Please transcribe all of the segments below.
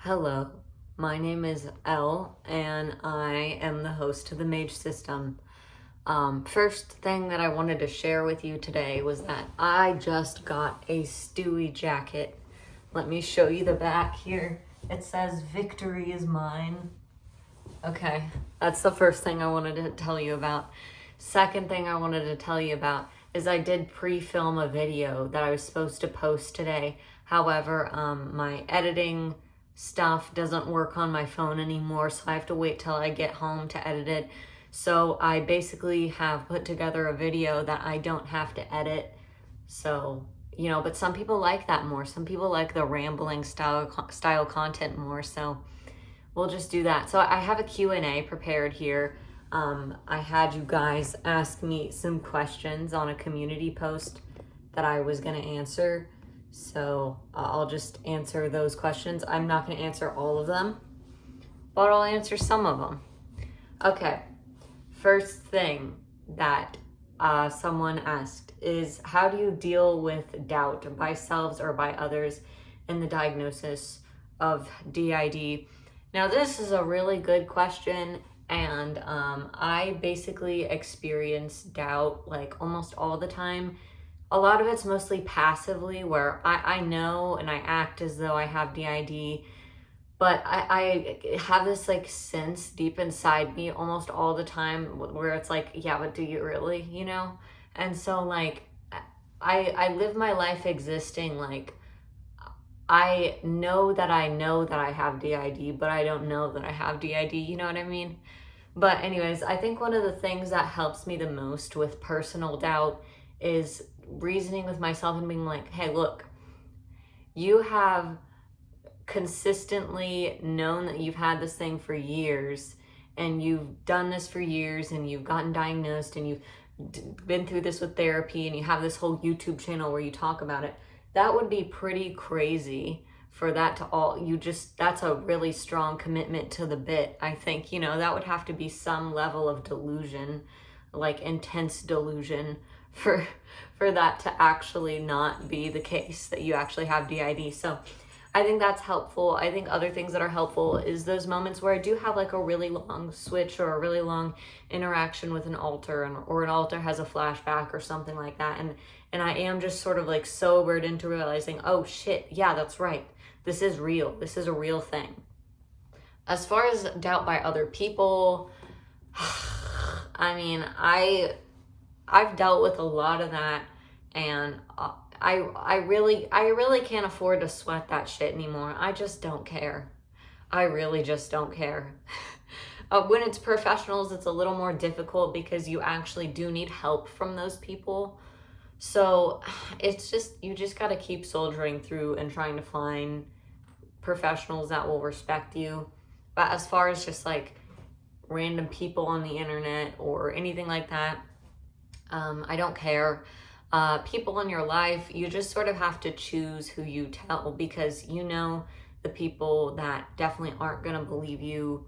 Hello, my name is Elle, and I am the host of the Mage system. First thing that I wanted to share with you today was that I just got a Stewie jacket. Let me show you the back here. It says, "Victory is mine." Okay, that's the first thing I wanted to tell you about. Second thing I wanted to tell you about is I did pre-film a video that I was supposed to post today. However, my editing stuff doesn't work on my phone anymore, so I have to wait till I get home to edit it. So I basically have put together a video that I don't have to edit. So, but some people like that more. Some people like the rambling style content more, so we'll just do that. So I have a Q&A prepared here. I had you guys ask me some questions on a community post that I was going to answer. So I'll just answer those questions. I'm not going to answer all of them, but I'll answer some of them. Okay, first thing that someone asked is, how do you deal with doubt by selves or by others in the diagnosis of DID? Now, this is a really good question, and I basically experience doubt like almost all the time. A lot of it's mostly passively, where I know and I act as though I have DID, but I have this like sense deep inside me almost all the time where it's like, yeah, but do you really, And so like, I live my life existing like, I know that I have DID, but I don't know that I have DID, you know what I mean? But anyways, I think one of the things that helps me the most with personal doubt is reasoning with myself and being like, hey, look, you have consistently known that you've had this thing for years, and you've done this for years, and you've gotten diagnosed, and you've been through this with therapy, and you have this whole YouTube channel where you talk about it. That would be pretty crazy for that to that's a really strong commitment to the bit. I think, that would have to be some level of delusion, like intense delusion for that to actually not be the case, that you actually have DID. So I think that's helpful. I think other things that are helpful is those moments where I do have like a really long switch or a really long interaction with an alter, or an alter has a flashback or something like that. And I am just sort of like sobered into realizing, oh shit, yeah, that's right. This is real. This is a real thing. As far as doubt by other people, I mean, I've dealt with a lot of that, and I really can't afford to sweat that shit anymore. I just don't care. I really just don't care. When it's professionals, it's a little more difficult because you actually do need help from those people. So it's just, you just got to keep soldiering through and trying to find professionals that will respect you. But as far as just like random people on the internet or anything like that, I don't care. People in your life, you just sort of have to choose who you tell, because the people that definitely aren't going to believe you,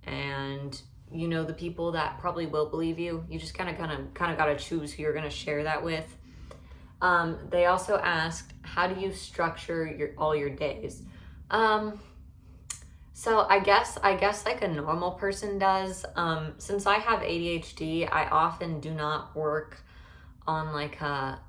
and the people that probably will believe you. You just kind of got to choose who you're going to share that with. They also asked, how do you structure all your days? So I guess like a normal person does. Since I have ADHD, I often do not work on like a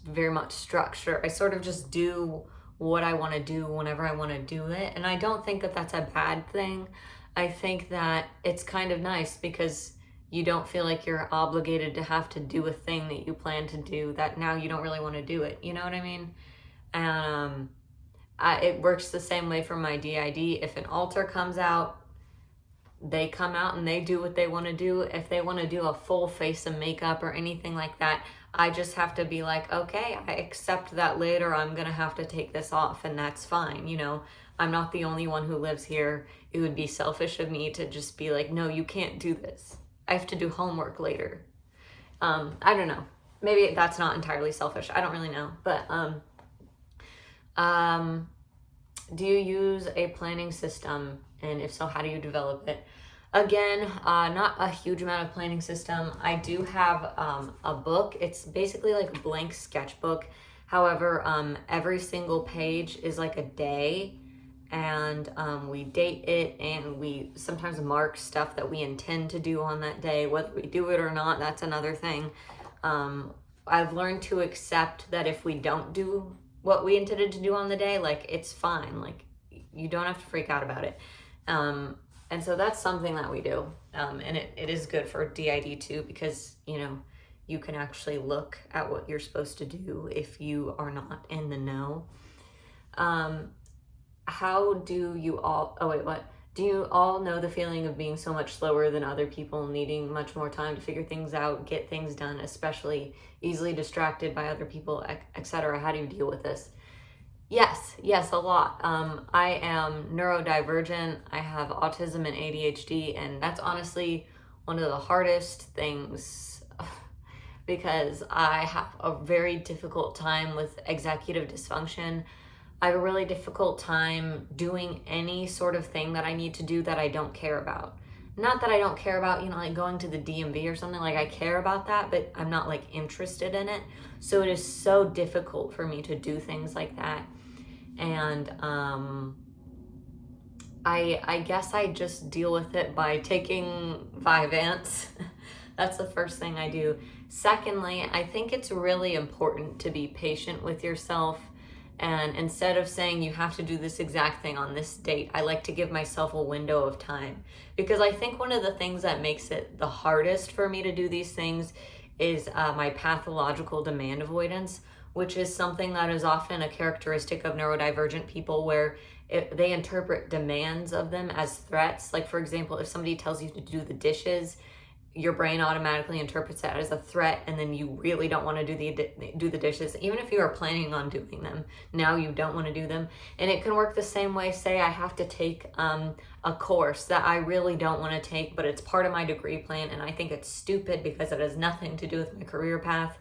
very much structure. I sort of just do what I want to do whenever I want to do it. And I don't think that that's a bad thing. I think that it's kind of nice because you don't feel like you're obligated to have to do a thing that you plan to do that now you don't really want to do it. You know what I mean? And it works the same way for my DID. If an alter comes out, they come out and they do what they want to do. If they want to do a full face of makeup or anything like that, I just have to be like, okay, I accept that later I'm going to have to take this off, and that's fine. I'm not the only one who lives here. It would be selfish of me to just be like, no, you can't do this. I have to do homework later. I don't know. Maybe that's not entirely selfish. I don't really know. But do you use a planning system? And if so, how do you develop it? Again, not a huge amount of planning system. I do have a book. It's basically like a blank sketchbook. However, every single page is like a day, and we date it, and we sometimes mark stuff that we intend to do on that day. Whether we do it or not, that's another thing. I've learned to accept that if we don't do what we intended to do on the day, like, it's fine. Like, you don't have to freak out about it. And so that's something that we do. And it is good for DID too, because, you know, you can actually look at what you're supposed to do if you are not in the know. How do you all, do you all know the feeling of being so much slower than other people, needing much more time to figure things out, get things done, especially easily distracted by other people, etc.? How do you deal with this? Yes, a lot. I am neurodivergent. I have autism and ADHD, and that's honestly one of the hardest things because I have a very difficult time with executive dysfunction. I have a really difficult time doing any sort of thing that I need to do that I don't care about. Not that I don't care about, you know, like going to the DMV or something. Like, I care about that, but I'm not like interested in it. So it is so difficult for me to do things like that. And I guess I just deal with it by taking Vyvanse. That's the first thing I do. Secondly, I think it's really important to be patient with yourself. And instead of saying you have to do this exact thing on this date, I like to give myself a window of time. Because I think one of the things that makes it the hardest for me to do these things is my pathological demand avoidance, which is something that is often a characteristic of neurodivergent people, where they interpret demands of them as threats. Like, for example, if somebody tells you to do the dishes, your brain automatically interprets that as a threat, and then you really don't want to do the dishes, even if you are planning on doing them. Now you don't want to do them. And it can work the same way. Say I have to take a course that I really don't want to take, but it's part of my degree plan, and I think it's stupid because it has nothing to do with my career path.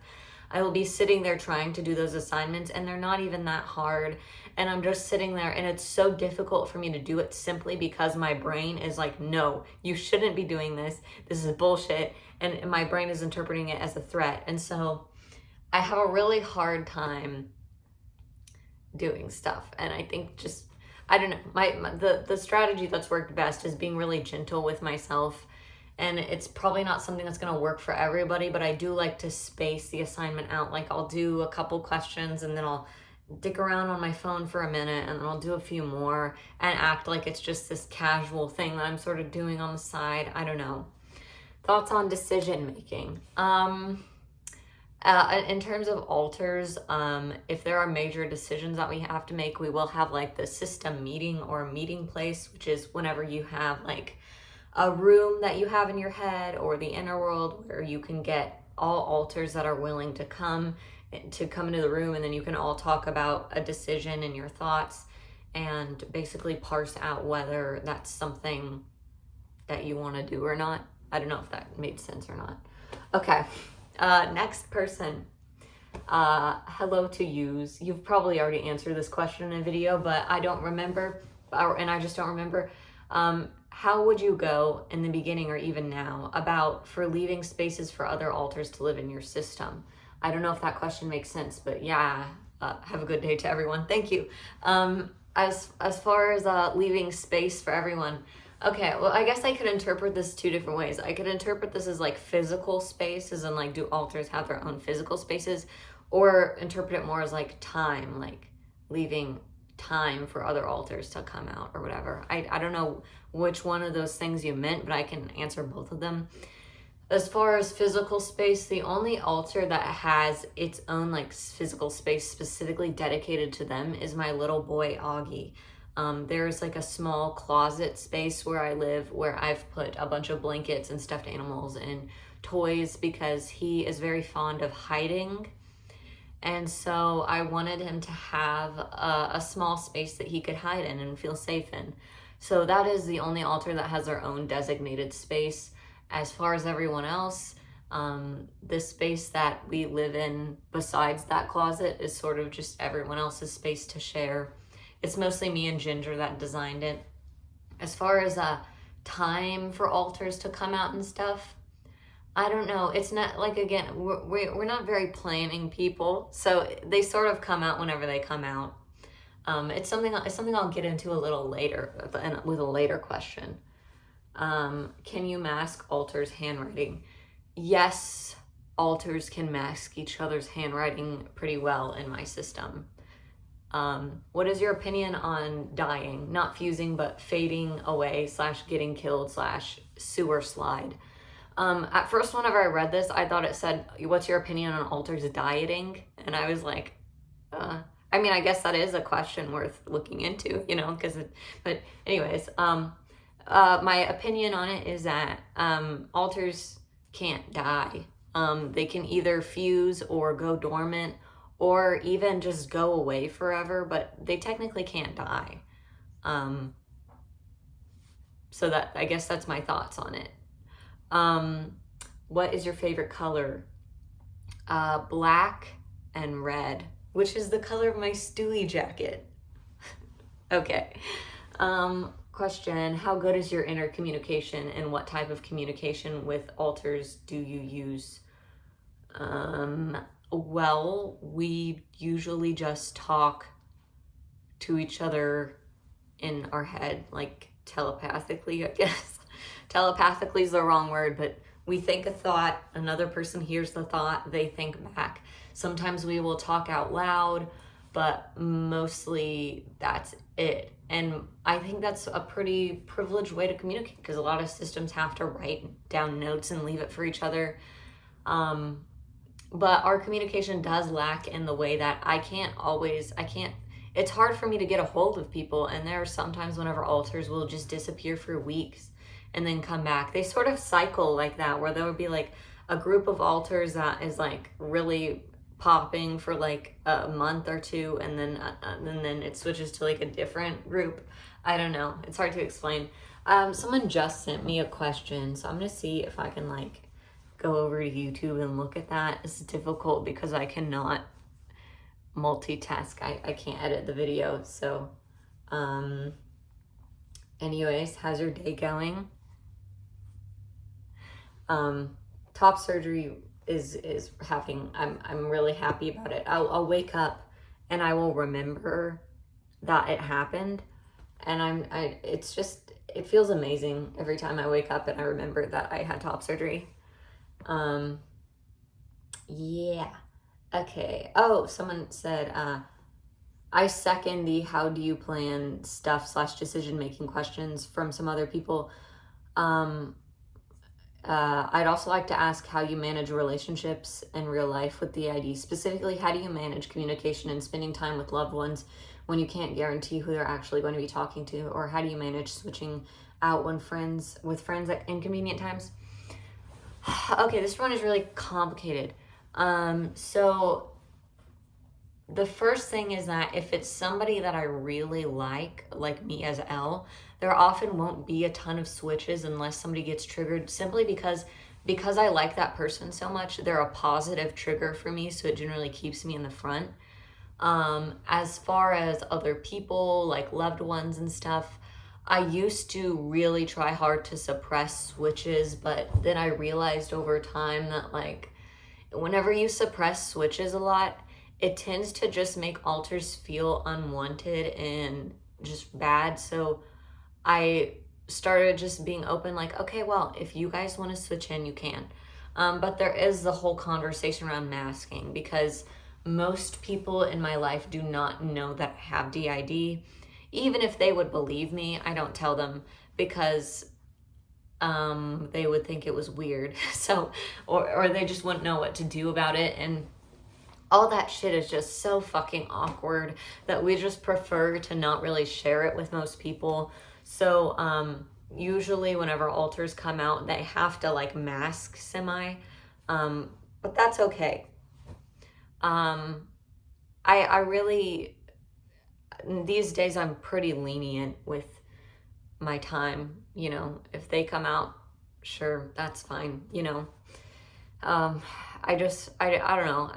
I will be sitting there trying to do those assignments, and they're not even that hard. And I'm just sitting there, and it's so difficult for me to do it simply because my brain is like, no, you shouldn't be doing this. This is bullshit. And my brain is interpreting it as a threat. And so I have a really hard time doing stuff. And I think just, I don't know, the strategy that's worked best is being really gentle with myself. And it's probably not something that's going to work for everybody, but I do like to space the assignment out. Like, I'll do a couple questions, and then I'll dick around on my phone for a minute, and then I'll do a few more and act like it's just this casual thing that I'm sort of doing on the side. I don't know. Thoughts on decision making. In terms of alters, if there are major decisions that we have to make, we will have like the system meeting or a meeting place, which is whenever you have like a room that you have in your head or the inner world where you can get all alters that are willing to come into the room, and then you can all talk about a decision and your thoughts and basically parse out whether that's something that you want to do or not. I don't know if that made sense or not. Okay, next person. Hello to yous. You've probably already answered this question in a video, but I don't remember, and I just don't remember. How would you go in the beginning or even now about for leaving spaces for other alters to live in your system? I don't know if that question makes sense, but yeah, have a good day to everyone. Thank you. As far as leaving space for everyone, okay, well, I guess I could interpret this two different ways. I could interpret this as like physical space, as in like, do alters have their own physical spaces, or interpret it more as like time, like leaving time for other alters to come out or whatever. I don't know which one of those things you meant, but I can answer both of them. As far as physical space, the only alter that has its own like physical space specifically dedicated to them is my little boy Augie. There's like a small closet space where I live, where I've put a bunch of blankets and stuffed animals and toys because he is very fond of hiding. And so I wanted him to have a small space that he could hide in and feel safe in. So that is the only alter that has their own designated space. As far as everyone else, the space that we live in besides that closet is sort of just everyone else's space to share. It's mostly me and Ginger that designed it. As far as time for alters to come out and stuff, I don't know. It's not like, again, we're not very planning people, so they sort of come out whenever they come out. It's something I'll get into a little later with a later question. Can you mask alters handwriting? Yes, alters can mask each other's handwriting pretty well in my system. What is your opinion on dying? Not fusing, but fading away / getting / sewer slide. At first, whenever I read this, I thought it said, what's your opinion on alters dieting? And I was like, I mean, I guess that is a question worth looking into, you know, but anyways, my opinion on it is that, alters can't die. They can either fuse or go dormant or even just go away forever, but they technically can't die. So that, I guess that's my thoughts on it. What is your favorite color? Black and red, which is the color of my Stewie jacket. Okay. Question, how good is your inner communication and what type of communication with alters do you use? Well, we usually just talk to each other in our head, like telepathically, I guess. Telepathically is the wrong word, but we think a thought, another person hears the thought, they think back. Sometimes we will talk out loud, but mostly that's it. And I think that's a pretty privileged way to communicate because a lot of systems have to write down notes and leave it for each other. But our communication does lack in the way that it's hard for me to get a hold of people. And there are sometimes whenever alters will just disappear for weeks and then come back. They sort of cycle like that, where there would be like a group of alters that is like really popping for like a month or two, and then it switches to like a different group. I don't know. It's hard to explain. Someone just sent me a question, so I'm gonna see if I can like go over to YouTube and look at that. It's difficult because I cannot multitask. I can't edit the video. So, anyways, how's your day going? Top surgery is happening. I'm really happy about it. I'll wake up and I will remember that it happened, and it feels amazing every time I wake up and I remember that I had top surgery. Yeah. Okay. Oh, someone said, I second the how do you plan stuff / decision making questions from some other people. I'd also like to ask how you manage relationships in real life with the ID. Specifically, how do you manage communication and spending time with loved ones when you can't guarantee who they're actually going to be talking to? Or how do you manage switching out with friends at inconvenient times? Okay, this one is really complicated. So the first thing is that if it's somebody that I really like me as L, there often won't be a ton of switches unless somebody gets triggered, simply because I like that person so much. They're a positive trigger for me, so it generally keeps me in the front. As far as other people, like loved ones and stuff, I used to really try hard to suppress switches, but then I realized over time that like whenever you suppress switches a lot, it tends to just make alters feel unwanted and just bad. So I started just being open, like, okay, well, if you guys want to switch in, you can. But there is the whole conversation around masking, because most people in my life do not know that I have DID. Even if they would believe me, I don't tell them because they would think it was weird. So, or they just wouldn't know what to do about it. And all that shit is just so fucking awkward that we just prefer to not really share it with most people. So, usually whenever alters come out, they have to like mask semi, but that's okay. I really, these days I'm pretty lenient with my time, you know. If they come out, sure, that's fine, you know. I don't know,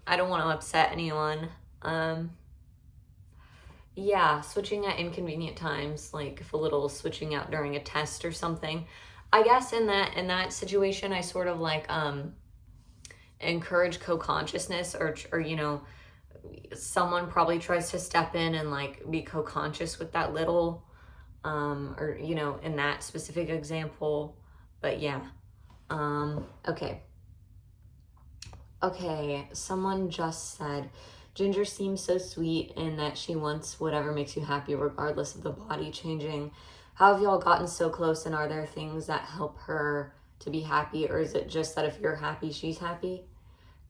I don't want to upset anyone. Yeah, switching at inconvenient times, like if a little switching out during a test or something. I guess in that situation, I sort of like encourage co-consciousness, or you know, someone probably tries to step in and like be co-conscious with that little, or, you know, in that specific example. But yeah. Okay. Okay, someone just said, Ginger seems so sweet in that she wants whatever makes you happy regardless of the body changing. How have y'all gotten so close, and are there things that help her to be happy, or is it just that if you're happy, she's happy?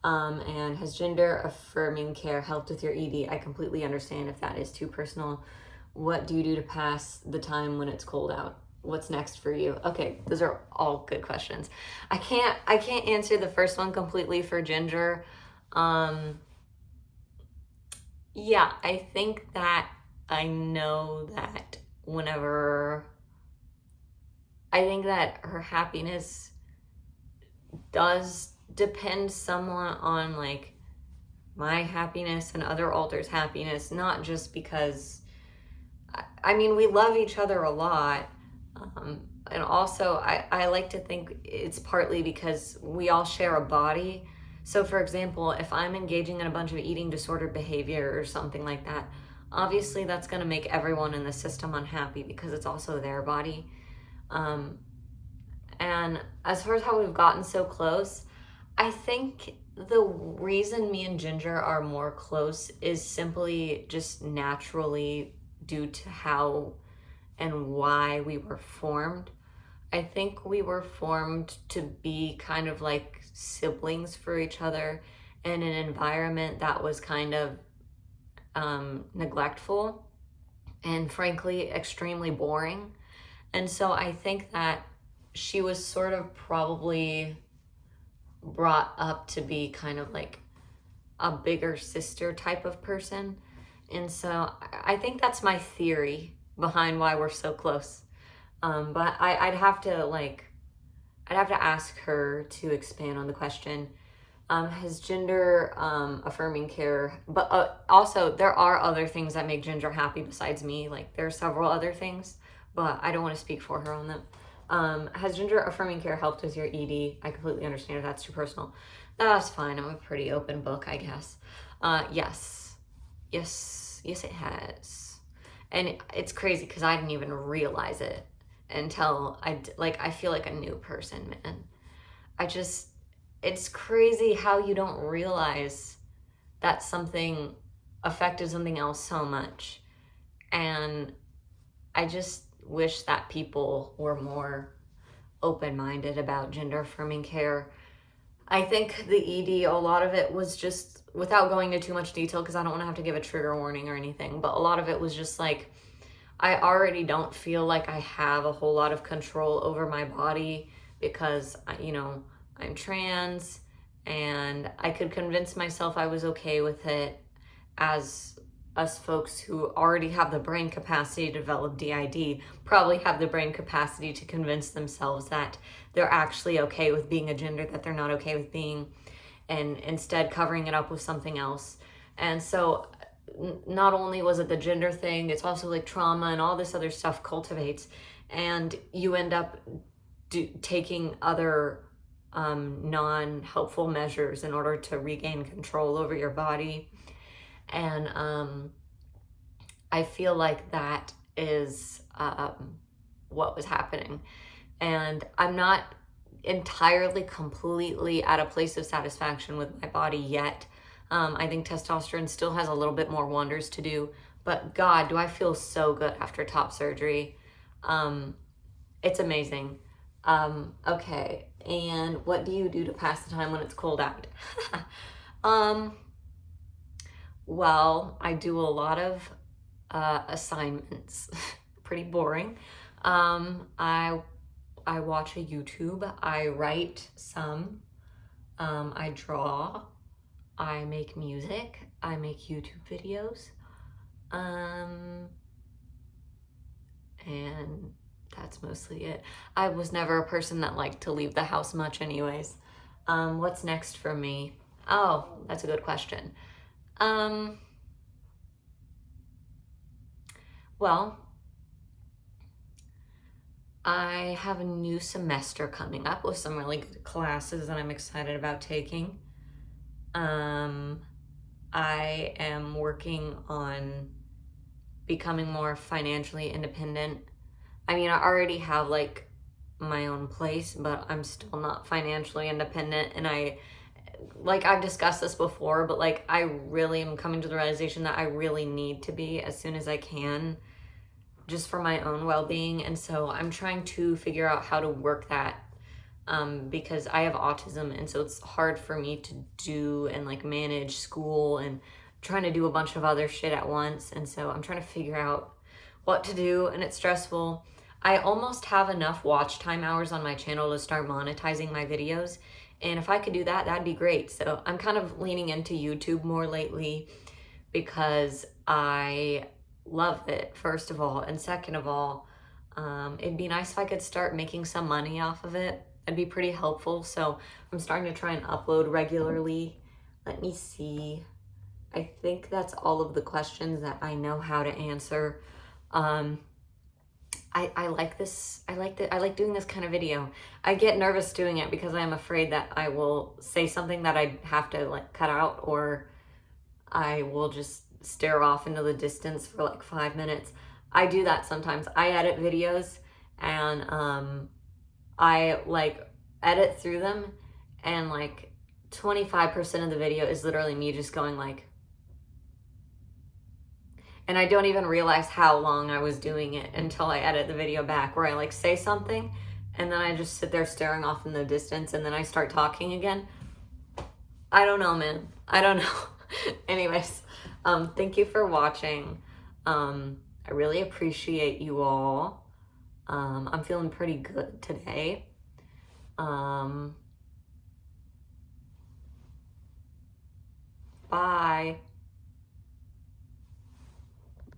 And has gender affirming care helped with your ED? I completely understand if that is too personal. What do you do to pass the time when it's cold out? What's next for you? Okay, those are all good questions. I can't answer the first one completely for Ginger. Yeah, I think that I know that I think that her happiness does depend somewhat on like my happiness and other alters' happiness, not just because, I mean, we love each other a lot. And also, I like to think it's partly because we all share a body. So, for example, if I'm engaging in a bunch of eating disordered behavior or something like that, obviously that's going to make everyone in the system unhappy because it's also their body. And as far as how we've gotten so close, I think the reason me and Ginger are more close is simply just naturally due to how and why we were formed. I think we were formed to be kind of like siblings for each other in an environment that was kind of neglectful and frankly extremely boring. And so I think that she was sort of probably brought up to be kind of like a bigger sister type of person. And so I think that's my theory behind why we're so close. But I'd have to ask her to expand on the question. Has gender affirming care, but also there are other things that make Ginger happy besides me. Like there are several other things, but I don't want to speak for her on them. Has gender affirming care helped with your ED? I completely understand if that's too personal. That's fine. I'm a pretty open book, I guess. Yes, it has. And it's crazy because I didn't even realize it until I feel like a new person, man. It's crazy how you don't realize that something affected something else so much. And I just wish that people were more open-minded about gender affirming care. I think the ED, a lot of it was just, without going into too much detail because I don't want to have to give a trigger warning or anything, but a lot of it was just like, I already don't feel like I have a whole lot of control over my body because, you know, I'm trans, and I could convince myself I was okay with it, as us folks who already have the brain capacity to develop DID probably have the brain capacity to convince themselves that they're actually okay with being a gender that they're not okay with being, and instead covering it up with something else. And so not only was it the gender thing, it's also like trauma and all this other stuff cultivates, and you end up taking other non-helpful measures in order to regain control over your body. And I feel like that is what was happening. And I'm not entirely, completely at a place of satisfaction with my body yet. I think testosterone still has a little bit more wonders to do, but God, do I feel so good after top surgery. It's amazing. Okay, and what do you do to pass the time when it's cold out? Well, I do a lot of assignments. Pretty boring. I watch a YouTube. I write some. I draw. I make music. I make YouTube videos. And that's mostly it. I was never a person that liked to leave the house much anyways. What's next for me? Oh, that's a good question. Well, I have a new semester coming up with some really good classes that I'm excited about taking. I am working on becoming more financially independent. I mean, I already have like my own place, but I'm still not financially independent. And I've discussed this before, but like I really am coming to the realization that I really need to be as soon as I can, just for my own well-being. And so I'm trying to figure out how to work that, because I have autism, and so it's hard for me to do and like manage school and trying to do a bunch of other shit at once. And so I'm trying to figure out what to do, and it's stressful. I almost have enough watch time hours on my channel to start monetizing my videos, and if I could do that, that'd be great. So I'm kind of leaning into YouTube more lately because I love it, first of all, and second of all, it'd be nice if I could start making some money off of it. It'd be pretty helpful. So I'm starting to try and upload regularly. Let me see. I think that's all of the questions that I know how to answer. I like this. I like doing this kind of video. I get nervous doing it because I'm afraid that I will say something that I have to like cut out, or I will just stare off into the distance for like 5 minutes. I do that sometimes. I edit videos, and I like edit through them, and like 25% of the video is literally me just going like, and I don't even realize how long I was doing it until I edit the video back, where I like say something and then I just sit there staring off in the distance, and then I start talking again. I don't know, man. I don't know. Anyways, thank you for watching. I really appreciate you all. I'm feeling pretty good today. Bye.